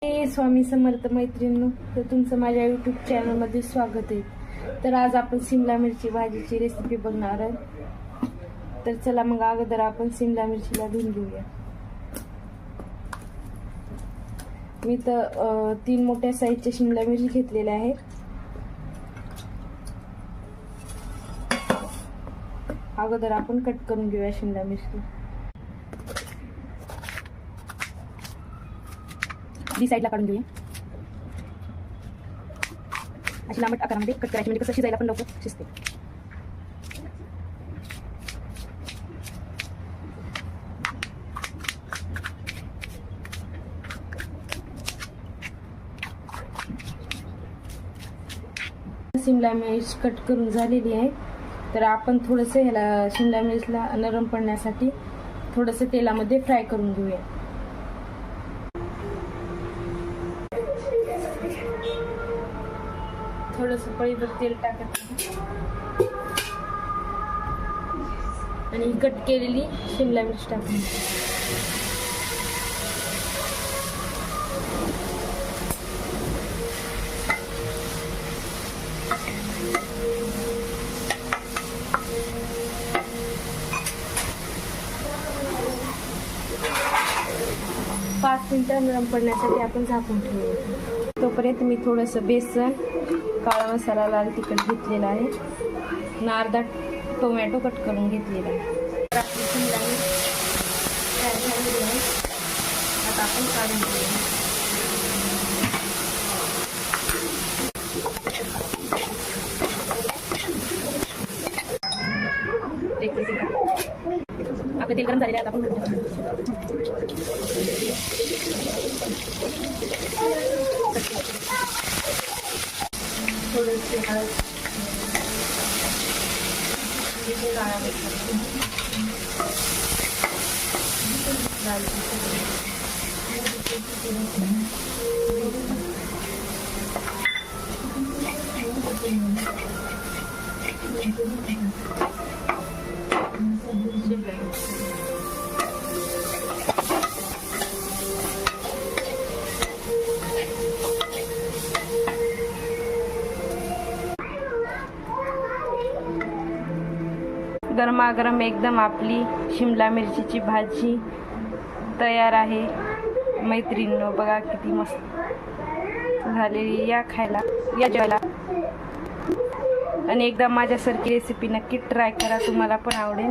स्वामी समर्थ मैत्रिणींनो, तर तुमचं माझ्या यूट्यूब चॅनलमध्ये स्वागत आहे। तर आज आपण शिमला मिरची भाजीची रेसिपी बघणार आहोत। तर चला मग अगोदर आपण शिमला मिरचीला धुवून घेऊया। मी तर 3 मोठ्या साईजच्या शिमला मिरची घेतलेल्या आहेत। अगोदर आपण कट करून घेऊया शिमला मिरची। दी साईडला काढून घेऊया। अशी लांबट आकारामध्ये कट करायची, म्हणजे कसं शिजायला पण लवकर शिजते। शिमला मिर्च कट करून झालेली आहे। तर आपण थोडंसं ह्याला शिमला मिर्चला नरम पडण्यासाठी थोडंसं तेलामध्ये फ्राय करून घेऊया। थोडंसं पळीभर तेल टाकायचं आणि कट केलेली शिमला मिर्च टाकायची। पाच मिनिटं नरम पडण्यासाठी आपण झाकून ठेवूया। तोपर्यंत मी थोडंसं बेसन, काळा मसाला, लाल तिखट घेतलेला आहे आणि अर्धा टोमॅटो कट करून घेतलेला आहे। तर आपली शिमला मिरची फ्राय झालेली आहे। आता आपण काढून घेऊया। आपलं तेल गरम झालेलं आहे। आता आपण थोडीशी हळद, काळा मसाला, लाल गरमागरम एकदम आपली शिमला मिरचीची भाजी तयार आहे। मैत्रिणींनो, बघा किती मस्त झालेली। या खायला, या जेवायला आणि एकदा माझ्यासारखी रेसिपी नक्की ट्राय करा, तुम्हाला पण आवडेल।